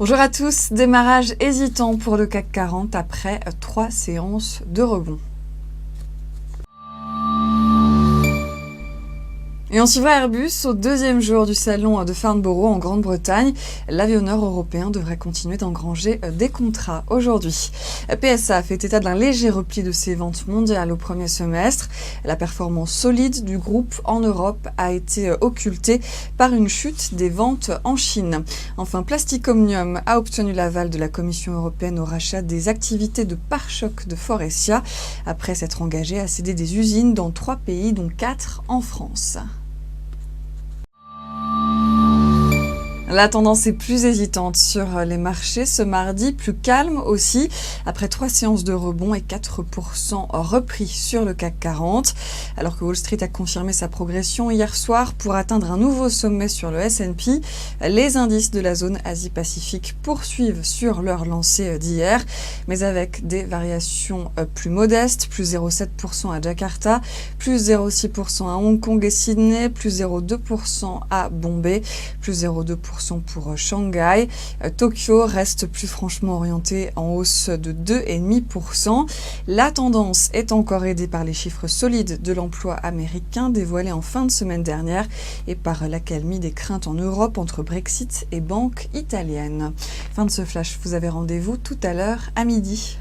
Bonjour à tous, démarrage hésitant pour le CAC 40 après 3 séances de rebond. Et on suivra Airbus au deuxième jour du salon de Farnborough en Grande-Bretagne. L'avionneur européen devrait continuer d'engranger des contrats aujourd'hui. PSA fait état d'un léger repli de ses ventes mondiales au premier semestre. La performance solide du groupe en Europe a été occultée par une chute des ventes en Chine. Enfin, Plastic Omnium a obtenu l'aval de la Commission européenne au rachat des activités de pare-chocs de Faurecia, après s'être engagé à céder des usines dans 3 pays, dont 4 en France. La tendance est plus hésitante sur les marchés ce mardi, plus calme aussi, après 3 séances de rebond et 4% repris sur le CAC 40. Alors que Wall Street a confirmé sa progression hier soir pour atteindre un nouveau sommet sur le S&P, les indices de la zone Asie-Pacifique poursuivent sur leur lancée d'hier, mais avec des variations plus modestes, plus 0,7% à Jakarta, plus 0,6% à Hong Kong et Sydney, plus 0,2% à Bombay, plus 0,2% pour Shanghai. Tokyo reste plus franchement orienté en hausse de 2,5%. La tendance est encore aidée par les chiffres solides de l'emploi américain dévoilés en fin de semaine dernière et par l'accalmie des craintes en Europe entre Brexit et banques italiennes. Fin de ce flash, vous avez rendez-vous tout à l'heure à midi.